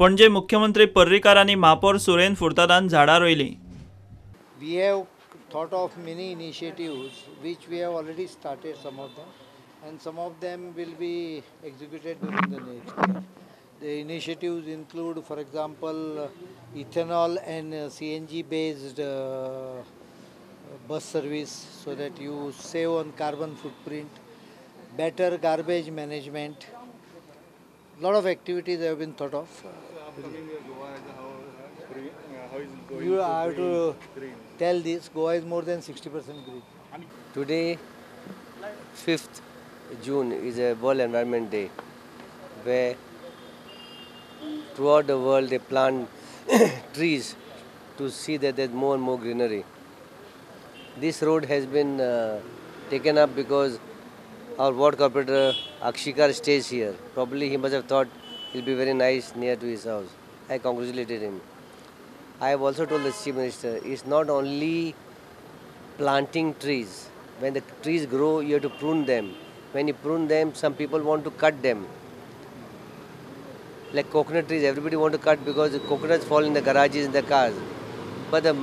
पणजे मुख्यमंत्री पर्रीकारांनी महापौर सुरेन फुर्तादान झाडां रोयलीं. We have thought of many initiatives which we have already started, some of them, and some of them will be executed during the next year. The initiatives include, for example, ethanol and CNG based bus service so that you save on carbon footprint, better garbage management. A lot of activities have been thought of. You have to tell this, Goa is more than 60% green. Today, 5th June, is a World Environment Day, where throughout the world they plant trees to see that there's more and more greenery. This road has been taken up because our ward corporator Akshikar stays here. Probably he must have thought it'll be very nice near to his house. I congratulated him. I have also told the Chief Minister, it's not only planting trees. When the trees grow, you have to prune them. When you prune them, some people want to cut them. Like coconut trees, everybody want to cut because the coconuts fall in the garages, in the cars. But the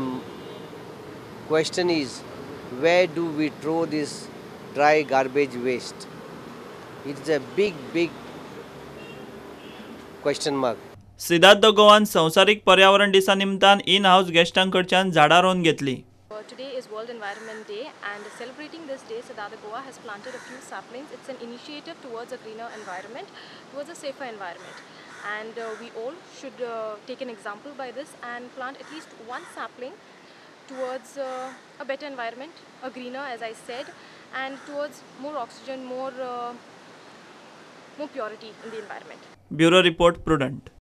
question is, where do we throw this dry garbage waste? It's a big question mark. Siddharth गोवान संवसारीक पर्यावरण दिसा निमतान in house गेस्टांकडच्यान झाडां Rowan घेतली. Today is World Environment Day, and celebrating this day, Siddhartha Goa has planted a few saplings. It's an initiative towards a greener environment, towards a safer environment. And we all should take an example by this and plant at least one sapling towards a better environment, a greener, as I said, and towards more oxygen, more purity in the environment. Bureau Report, Prudent.